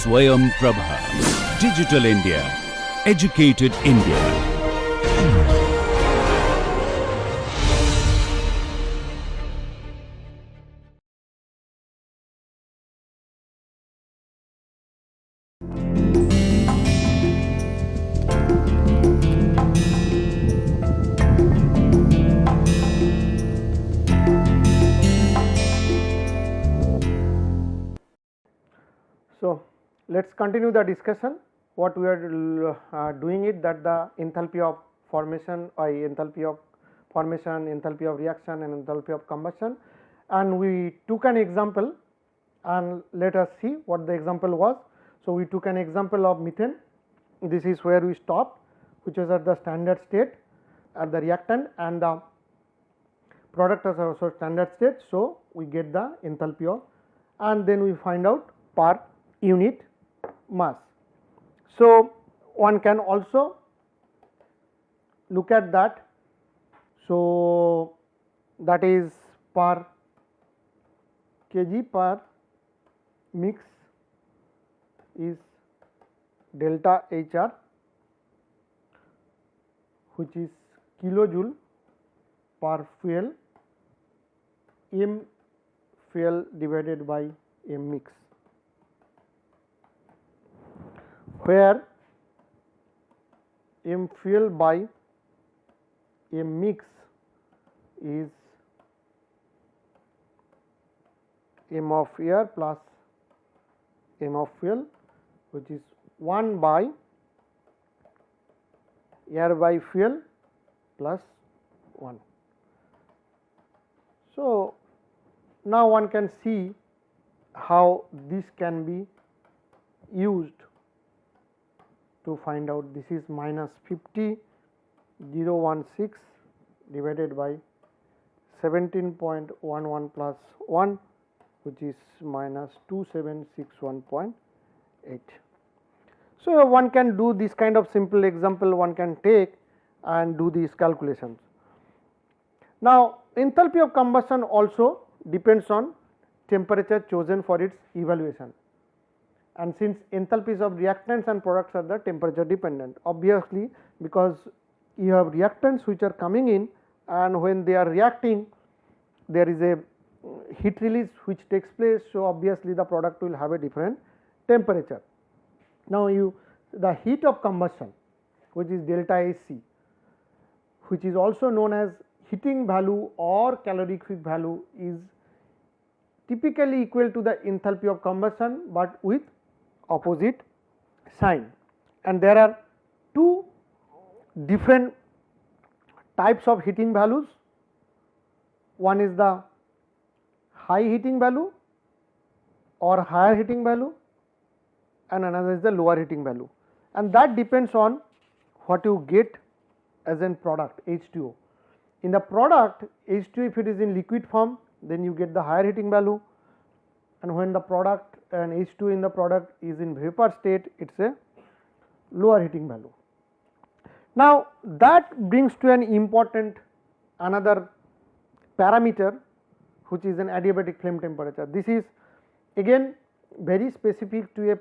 Swayam Prabha. Digital India. Educated India. So, let us continue the discussion. What we are doing it, that the enthalpy of formation, enthalpy of formation, enthalpy of reaction and enthalpy of combustion, and we took an example and let us see what the example was. So, we took an example of methane. This is where we stopped, which was at the standard state at the reactant, and the product is also standard state. So, we get the enthalpy of, and then we find out per unit mass. So, one can also look at that. So, that is per kg per mix is delta HR, which is kilojoule per fuel, m fuel divided by m mix, where m fuel by m mix is m of air plus m of fuel, which is 1 by air by fuel plus 1. So, now one can see how this can be used to find out. This is minus 50,016 divided by 17.11 plus 1, which is minus 2761.8. So, one can do this kind of simple example, one can take and do these calculations. Now, enthalpy of combustion also depends on temperature chosen for its evaluation, and since enthalpies of reactants and products are the temperature dependent, obviously, because you have reactants which are coming in, and when they are reacting there is a heat release which takes place. So, obviously, the product will have a different temperature. Now, the heat of combustion, which is delta Hc, which is also known as heating value or calorific value, is typically equal to the enthalpy of combustion, but with opposite sign. And there are two different types of heating values. One is the high heating value or higher heating value, and another is the lower heating value, and that depends on what you get as a product H2O. In the product H2O, if it is in liquid form, then you get the higher heating value, and when the product and H2O in the product is in vapor state, it is a lower heating value. Now, that brings to an important another parameter, which is an adiabatic flame temperature. This is again very specific to a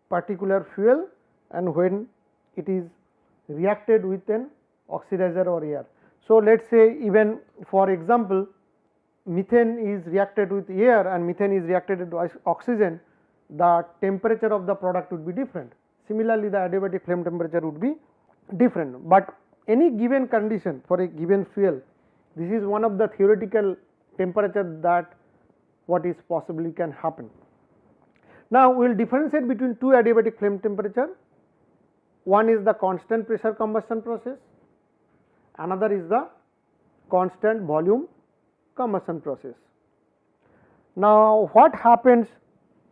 particular fuel, and when it is reacted with an oxidizer or air. So, let us say even for example, methane is reacted with air and methane is reacted with oxygen, the temperature of the product would be different. Similarly, the adiabatic flame temperature would be different, but any given condition for a given fuel, this is one of the theoretical temperature that what is possibly can happen. Now, we will differentiate between two adiabatic flame temperature. One is the constant pressure combustion process, another is the constant volume combustion process. Now, what happens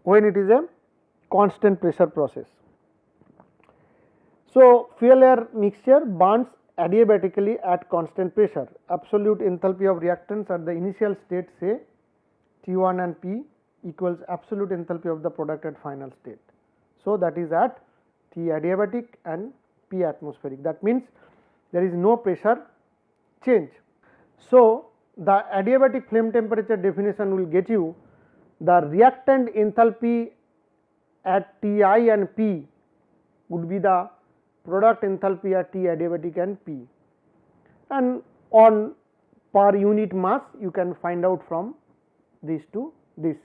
when it is a constant pressure process? So, fuel air mixture burns adiabatically at constant pressure. Absolute enthalpy of reactants at the initial state, say T1 and P, equals absolute enthalpy of the product at final state. So, that is at T adiabatic and P atmospheric. That means there is no pressure change. So, the adiabatic flame temperature definition will get you the reactant enthalpy at Ti and P would be the product enthalpy at T adiabatic and P, and on per unit mass you can find out from these to this.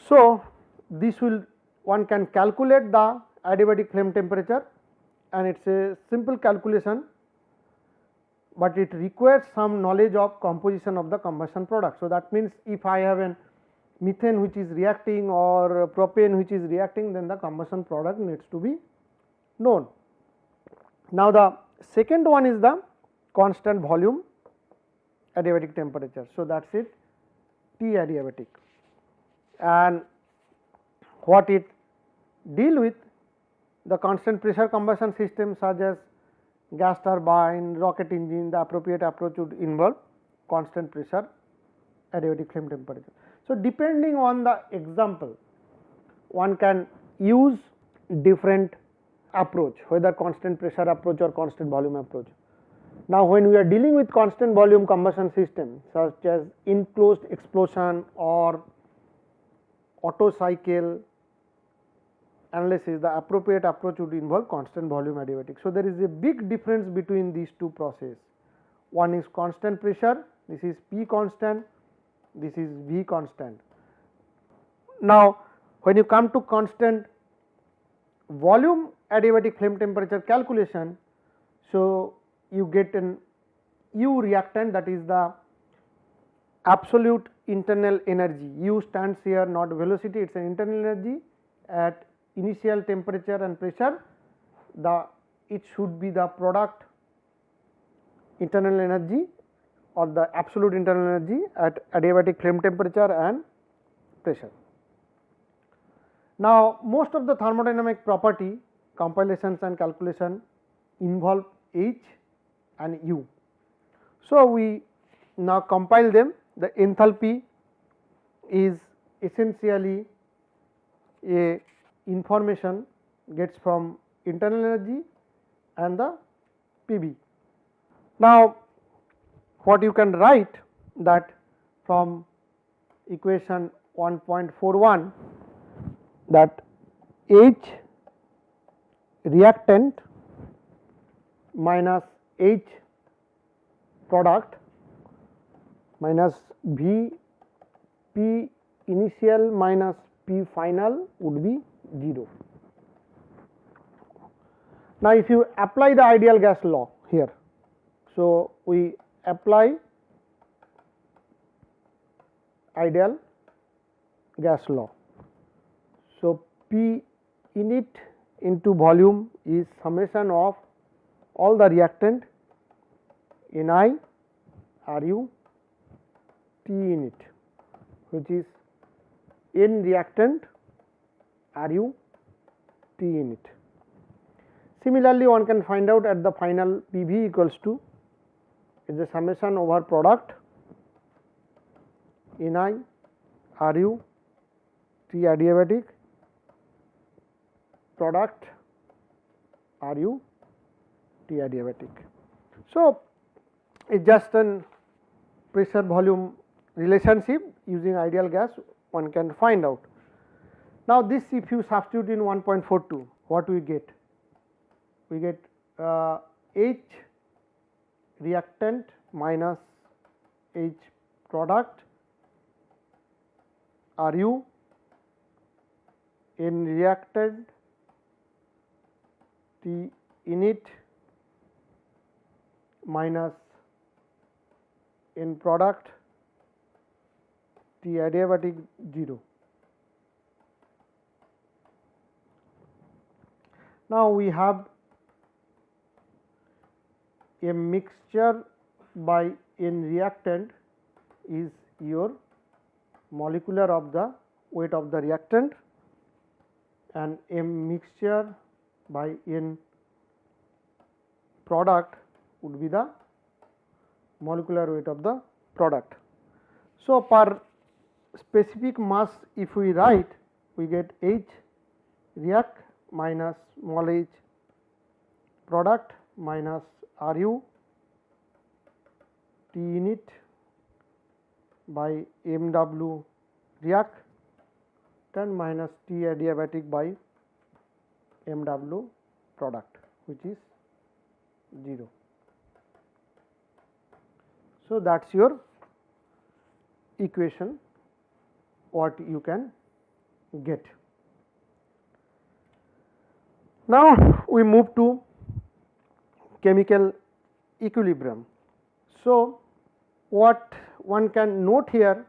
So, this will one can calculate the adiabatic flame temperature, and it is a simple calculation, but it requires some knowledge of composition of the combustion product. So, that means if I have an methane which is reacting or propane which is reacting, then the combustion product needs to be known. Now, the second one is the constant volume adiabatic temperature. So, that is it, T adiabatic, and what it deal with, the constant pressure combustion system such as gas turbine, rocket engine, the appropriate approach would involve constant pressure adiabatic flame temperature. So, depending on the example, one can use different approach, whether constant pressure approach or constant volume approach. Now, when we are dealing with constant volume combustion system such as enclosed explosion or Otto cycle analysis, the appropriate approach would involve constant volume adiabatic. So, there is a big difference between these two processes. One is constant pressure, this is P constant, this is V constant. Now, when you come to constant volume adiabatic flame temperature calculation, so you get an U reactant, that is the absolute internal energy. U stands here not velocity, it is an internal energy at initial temperature and pressure. It should be the product internal energy or the absolute internal energy at adiabatic flame temperature and pressure. Now, most of the thermodynamic property compilations and calculation involve H and U. So, we now compile them. The enthalpy is essentially a information gets from internal energy and the PV. Now, what you can write that from equation 1.41, that H reactant minus H product minus V P initial minus P final would be 0. Now, if you apply the ideal gas law here, so we apply ideal gas law. So, P init into volume is summation of all the reactant Ni Ru T init, which is N reactant Ru T init. Similarly, one can find out at the final PV equals to is the summation over product Ni Ru T adiabatic product Ru T adiabatic. So, it is just an pressure volume relationship using ideal gas one can find out. Now, this if you substitute in 1.42, what we get? We get H reactant minus H product Ru N reactant T init minus N product T adiabatic 0. Now, we have a mixture by N reactant is your molecular of the weight of the reactant, and M mixture by N product would be the molecular weight of the product. So, per specific mass if we write, we get H react minus small h product minus Ru T init by MW react constant minus T adiabatic by MW product, which is 0. So, that is your equation what you can get. Now, we move to chemical equilibrium. So, what one can note here,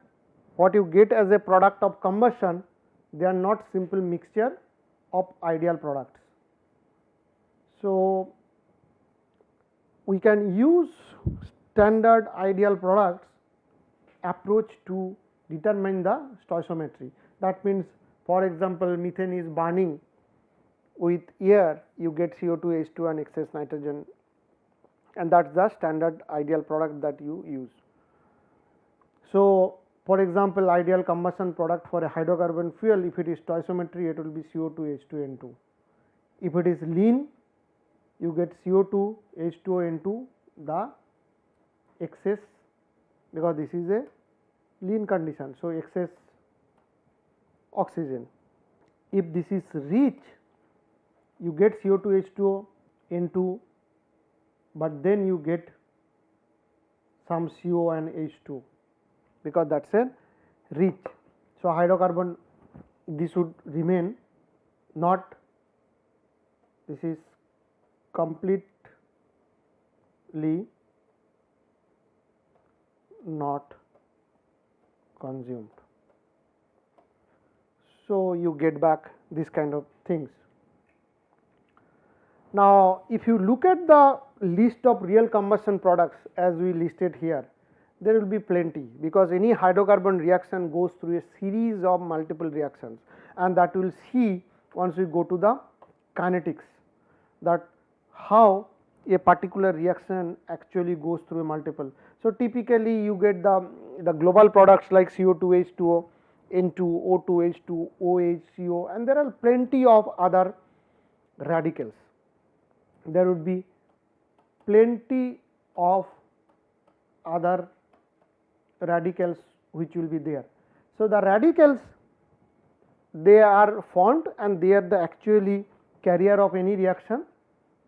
what you get as a product of combustion, they are not simple mixture of ideal products. So, we can use standard ideal products approach to determine the stoichiometry. That means, for example, methane is burning with air, you get CO2, H2 and excess nitrogen, and that is the standard ideal product that you use. So, for example, ideal combustion product for a hydrocarbon fuel, if it is stoichiometry, it will be CO2, H2, N2. If it is lean, you get CO2, H2O, N2, the excess, because this is a lean condition. So, excess oxygen. If this is rich, you get CO2, H2O, N2, but then you get some CO and H2, because that is a rich. So, hydrocarbon, this would remain not, this is completely not consumed. So, you get back this kind of things. Now, if you look at the list of real combustion products as we listed here, there will be plenty, because any hydrocarbon reaction goes through a series of multiple reactions, and that we will see once we go to the kinetics, that how a particular reaction actually goes through a multiple. So, typically you get the global products like CO2, H2O, N2, O2, H2, OH, CO, and there are plenty of other radicals. There would be plenty of other radicals which will be there. So, the radicals, they are formed and they are the actually carrier of any reaction,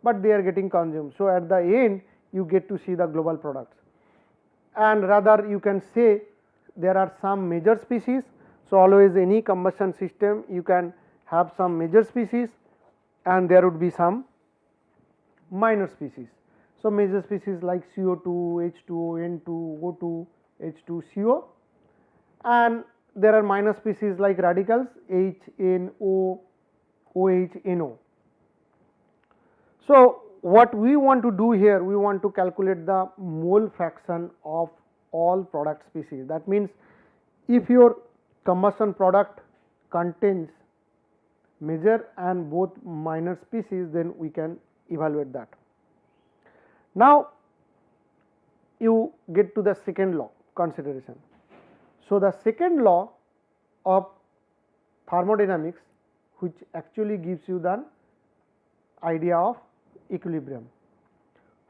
but they are getting consumed. So, at the end you get to see the global products, and rather you can say there are some major species. So, always any combustion system you can have some major species and there would be some minor species. So, major species like CO2, H2O, N2, O2, H2, CO, and there are minor species like radicals H, N, O, OH, NO. So, what we want to do here, we want to calculate the mole fraction of all product species. That means, if your combustion product contains major and both minor species, then we can evaluate that. Now, you get to the second law consideration. So, the second law of thermodynamics, which actually gives you the idea of equilibrium.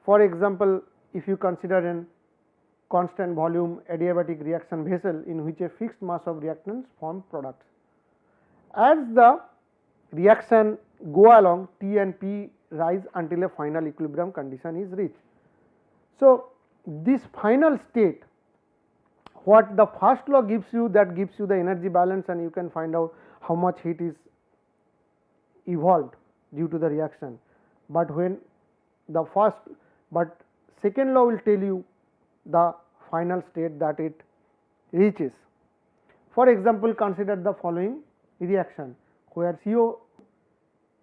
For example, if you consider an constant volume adiabatic reaction vessel in which a fixed mass of reactants form products, as the reaction go along, T and P rise until a final equilibrium condition is reached. So, this final state, what the first law gives you, that gives you the energy balance, and you can find out how much heat is evolved due to the reaction. But when the first, but second law will tell you the final state that it reaches. For example, consider the following reaction where CO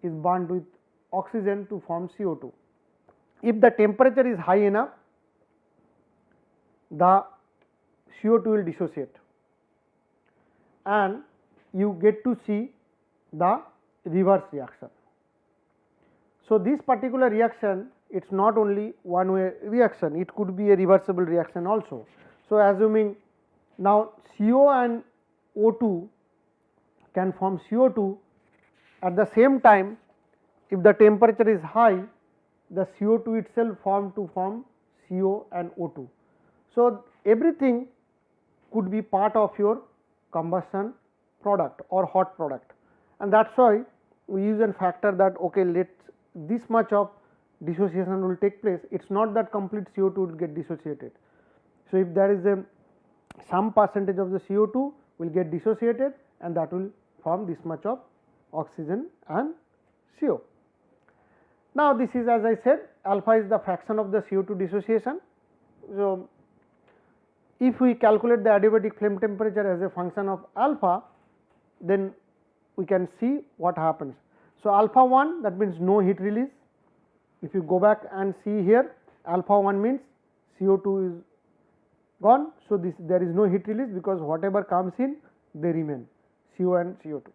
is burned with oxygen to form CO2. If the temperature is high enough, the CO2 will dissociate and you get to see the reverse reaction. So, this particular reaction, it is not only one way reaction, it could be a reversible reaction also. So, assuming now CO and O2 can form CO2, at the same time if the temperature is high, the CO2 itself form to form CO and O2. So, everything could be part of your combustion product or hot product, and that is why we use a factor that okay, let this much of dissociation will take place. It is not that complete CO2 will get dissociated. So, if there is a some percentage of the CO2 will get dissociated and that will form this much of oxygen and CO. Now, this is as I said, alpha is the fraction of the CO2 dissociation. So, if we calculate the adiabatic flame temperature as a function of alpha, then we can see what happens. So, alpha 1, that means no heat release. If you go back and see here, alpha 1 means CO2 is gone. So, there is no heat release because whatever comes in they remain, CO and CO2.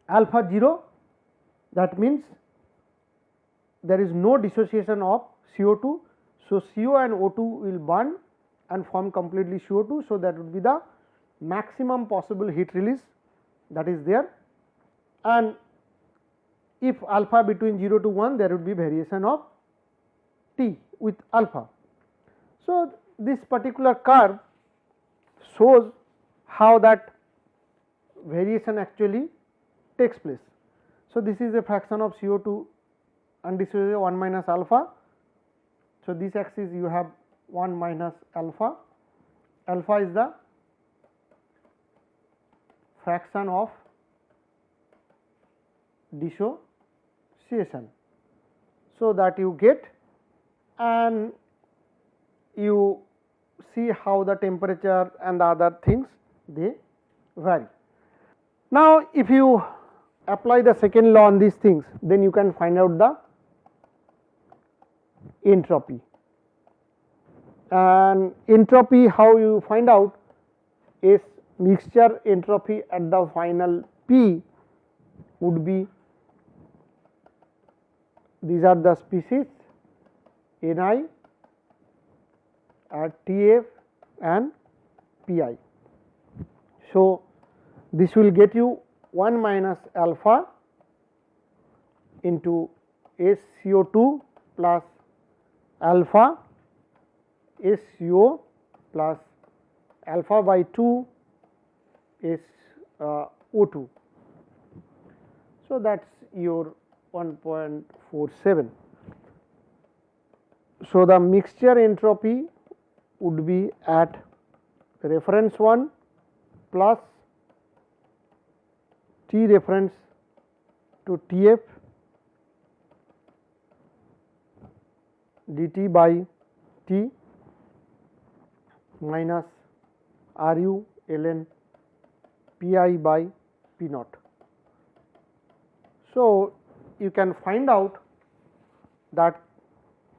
Alpha 0, that means there is no dissociation of CO2. So, CO and O2 will burn and form completely CO2. So, that would be the maximum possible heat release that is there, and if alpha between 0 to 1, there would be variation of T with alpha. So, this particular curve shows how that variation actually takes place. So, this is a fraction of CO2 and this is a 1 minus alpha. So, this axis you have 1 minus alpha, alpha is the fraction of dissociation. So, that you get, and you see how the temperature and the other things they vary. Now, if you apply the second law on these things, then you can find out the entropy. And entropy, how you find out is mixture entropy at the final P would be, these are the species Ni at Tf and Pi. So, this will get you 1 minus alpha into SCO2 plus alpha SCO plus alpha by 2 O2. So, that is your 1.47. So, the mixture entropy would be at reference 1 plus T reference to Tf dt by T minus Ru ln Pi by P naught. So, you can find out that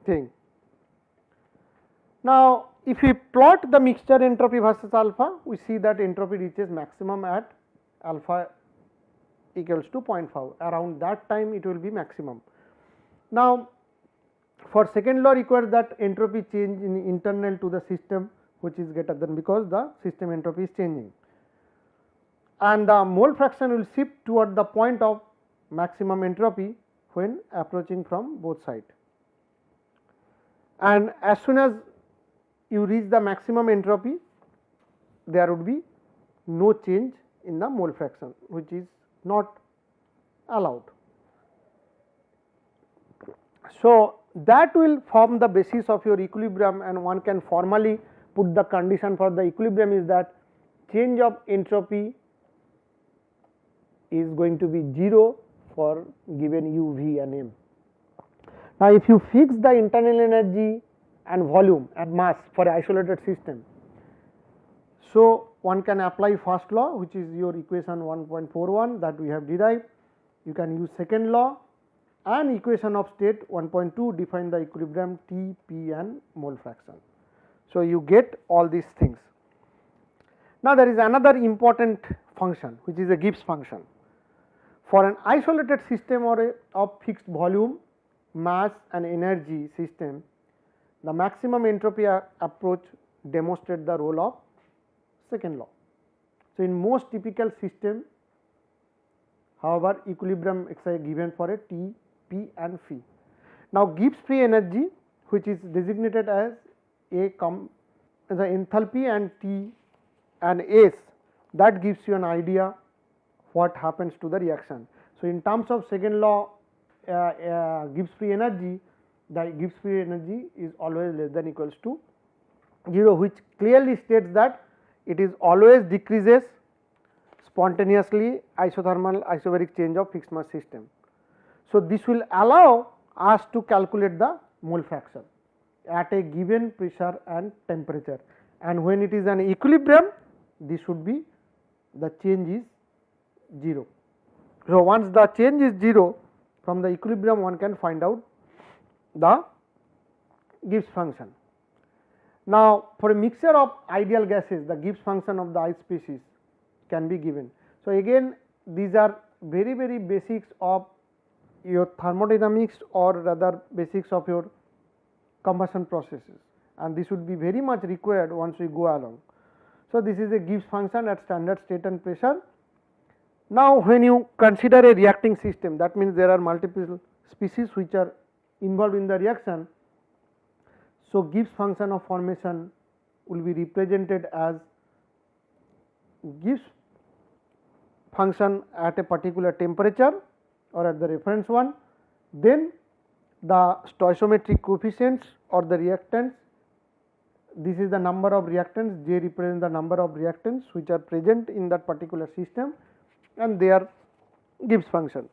thing. Now, if we plot the mixture entropy versus alpha, we see that entropy reaches maximum at alpha equals to 0.5, around that time it will be maximum. Now, for second law requires that entropy change in internal to the system which is greater than, because the system entropy is changing, and the mole fraction will shift toward the point of maximum entropy when approaching from both sides, and as soon as you reach the maximum entropy, there would be no change in the mole fraction, which is not allowed. So, that will form the basis of your equilibrium, and one can formally put the condition for the equilibrium is that change of entropy is going to be 0 for given u, v and m. Now, if you fix the internal energy and volume and mass for an isolated system, so one can apply first law, which is your equation 1.41 that we have derived. You can use second law and equation of state 1.2 define the equilibrium T, P and mole fraction. So, you get all these things. Now, there is another important function which is a Gibbs function. For an isolated system or of fixed volume, mass and energy system, the maximum entropy approach demonstrates the role of second law. So, in most typical system, however, equilibrium is given for a T, P and phi. Now, Gibbs free energy, which is designated as a the enthalpy and T and S that gives you an idea what happens to the reaction. So, in terms of second law Gibbs free energy, the Gibbs free energy is always less than equals to 0, which clearly states that it is always decreases spontaneously isothermal isobaric change of fixed mass system. So, this will allow us to calculate the mole fraction at a given pressure and temperature, and when it is an equilibrium, this should be the change is 0. So, once the change is 0 from the equilibrium, one can find out the Gibbs function. Now, for a mixture of ideal gases, the Gibbs function of the ice species can be given. So, again these are very basics of your thermodynamics, or rather basics of your combustion processes, and this would be very much required once we go along. So, this is a Gibbs function at standard state and pressure. Now, when you consider a reacting system, that means there are multiple species which are involved in the reaction. So, Gibbs function of formation will be represented as Gibbs function at a particular temperature or at the reference one, then the stoichiometric coefficients or the reactants, this is the number of reactants, J represents the number of reactants which are present in that particular system, and their Gibbs function.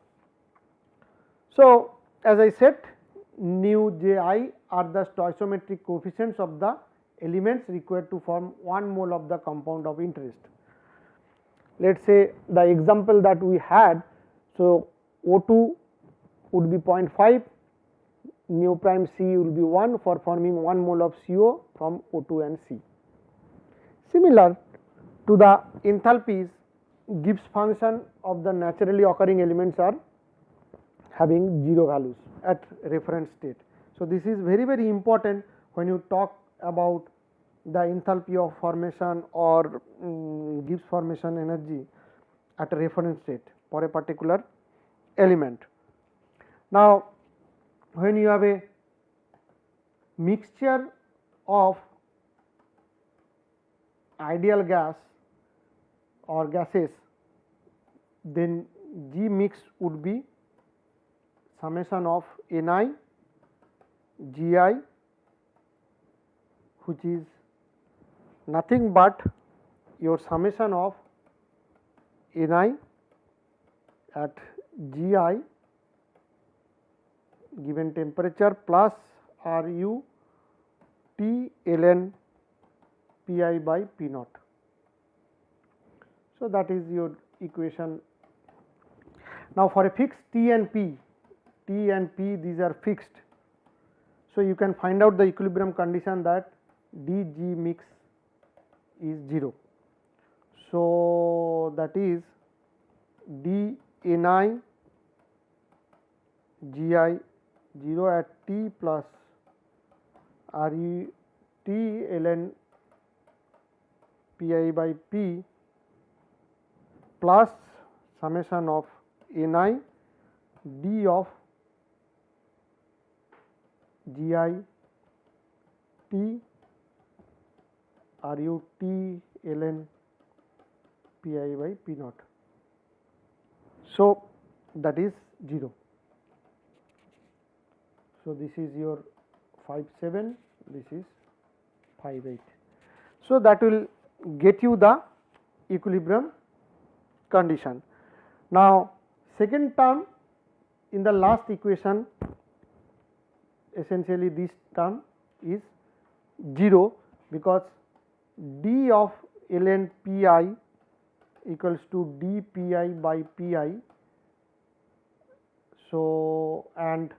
So, as I said, nu Ji are the stoichiometric coefficients of the elements required to form 1 mole of the compound of interest. Let us say the example that we had, so O2 would be 0.5, nu prime C will be 1 for forming 1 mole of CO from O2 and C. Similar to the enthalpies, Gibbs function of the naturally occurring elements are having 0 values at reference state. So, this is very important when you talk about the enthalpy of formation or Gibbs formation energy at a reference state for a particular element. Now, when you have a mixture of ideal gas or gases, then G mix would be summation of Ni Gi, which is nothing but your summation of Ni at Gi given temperature plus Ru T ln Pi by P naught. So, that is your equation. Now, for a fixed T and P these are fixed. So, you can find out the equilibrium condition that dG mix is 0. So, that is d Ni Gi 0 at T plus Ru T ln Pi by P plus summation of Ni d of Gi T Ru T ln Pi by P naught. So, that is 0. So, this is your 5.7, this is 5.8. So, that will get you the equilibrium condition. Now, second term in the last equation, essentially this term is 0 because d of ln Pi equals to d Pi by Pi. So, and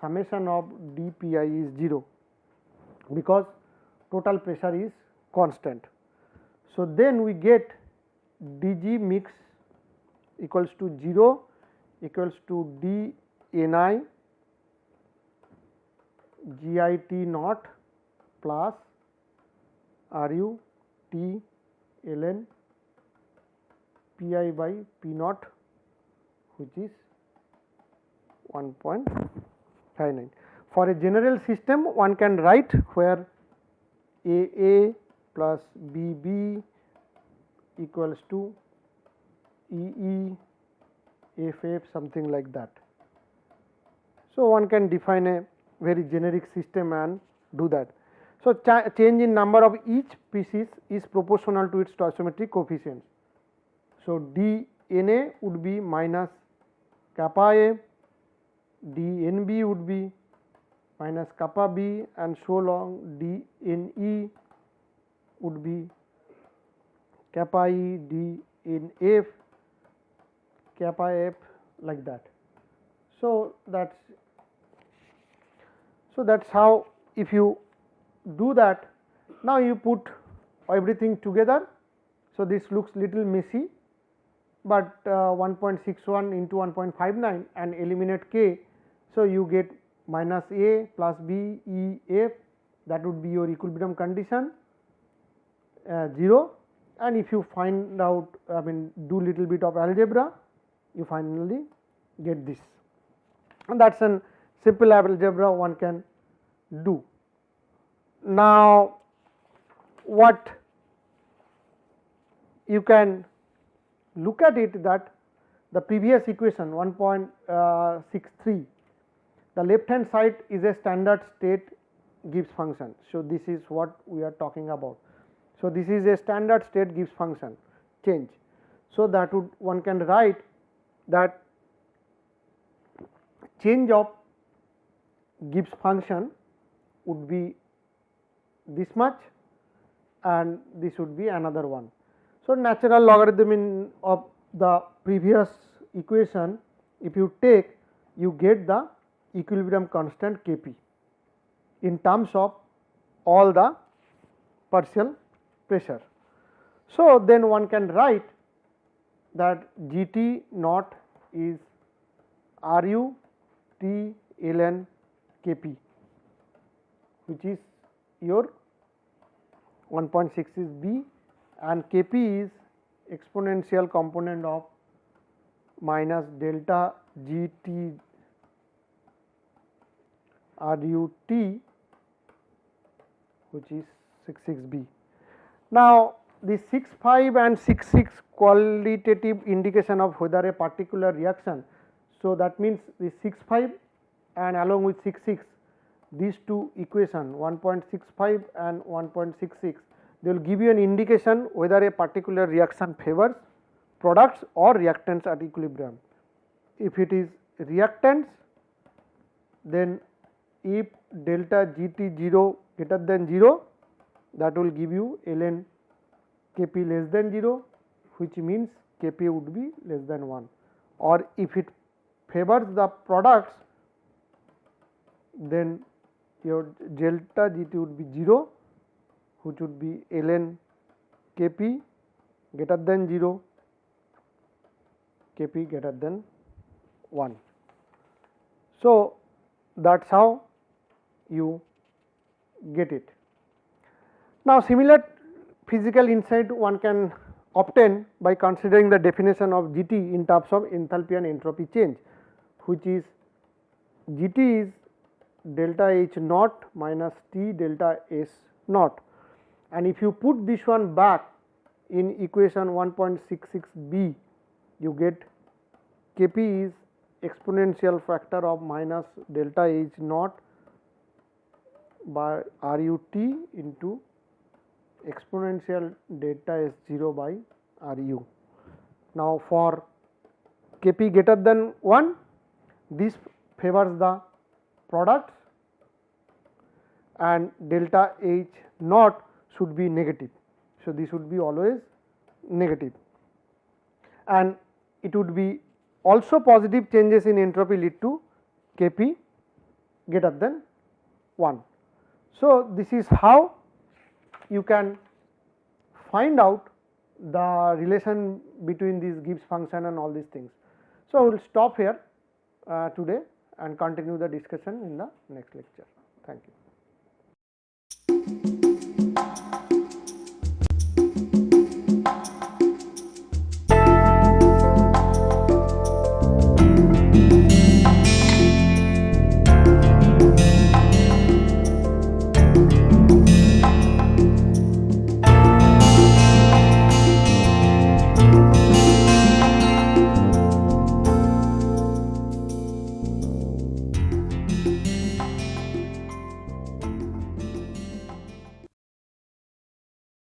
summation of d Pi is 0 because total pressure is constant. So, then we get dG mix equals to 0 equals to d Ni Gi T naught plus Ru T ln Pi by P naught, which is 1.59. For a general system, one can write where AA plus BB equals to EE FF, something like that. So, one can define a very generic system and do that. So, change in number of each species is proportional to its stoichiometric coefficient. So, dNA would be minus kappa A, dNB would be minus kappa B, and so long dNE would be kappa E, dNF, kappa F, like that. So, that's how, if you do that, now you put everything together. So, this looks little messy, but 1.61 into 1.59 and eliminate k. So, you get minus A plus B E F, that would be your equilibrium condition 0, and if you find out, do little bit of algebra, you finally get this, and that is a simple algebra one can do. Now, what you can look at it, that the previous equation 1.63, the left hand side is a standard state Gibbs function. So, this is what we are talking about. So, this is a standard state Gibbs function change. So, that would, one can write that change of Gibbs function would be this much and this would be another one. So, natural logarithm of the previous equation, if you take, you get the equilibrium constant Kp in terms of all the partial pressure. So, then one can write that Gt naught is Ru T ln Kp, which is your 1.6 is B, and Kp is exponential component of minus delta Gt Ru T, which is 66B. Now, the 6.5 and 6.6 qualitative indication of whether a particular reaction. So, that means the 6.5 and along with 6.6, these two equation 1.65 and 1.66, they will give you an indication whether a particular reaction favors products or reactants at equilibrium. If it is reactants, then if delta Gt 0 greater than 0, that will give you ln Kp less than 0, which means Kp would be less than 1, or if it favors the products, then your delta Gt would be 0, which would be ln Kp greater than 0, Kp greater than 1. So, that is how you get it. Now, similar physical insight one can obtain by considering the definition of Gt in terms of enthalpy and entropy change, which is Gt is delta H naught minus T delta S naught, and if you put this one back in equation 1.66b, you get Kp is exponential factor of minus delta H naught by Ru T into exponential delta S0 by Ru. Now, for Kp greater than 1, this favors the products and delta H naught should be negative. So, this would be always negative, and it would be also positive changes in entropy lead to Kp greater than 1. So, this is how you can find out the relation between these Gibbs function and all these things. So, we will stop here today and continue the discussion in the next lecture. Thank you.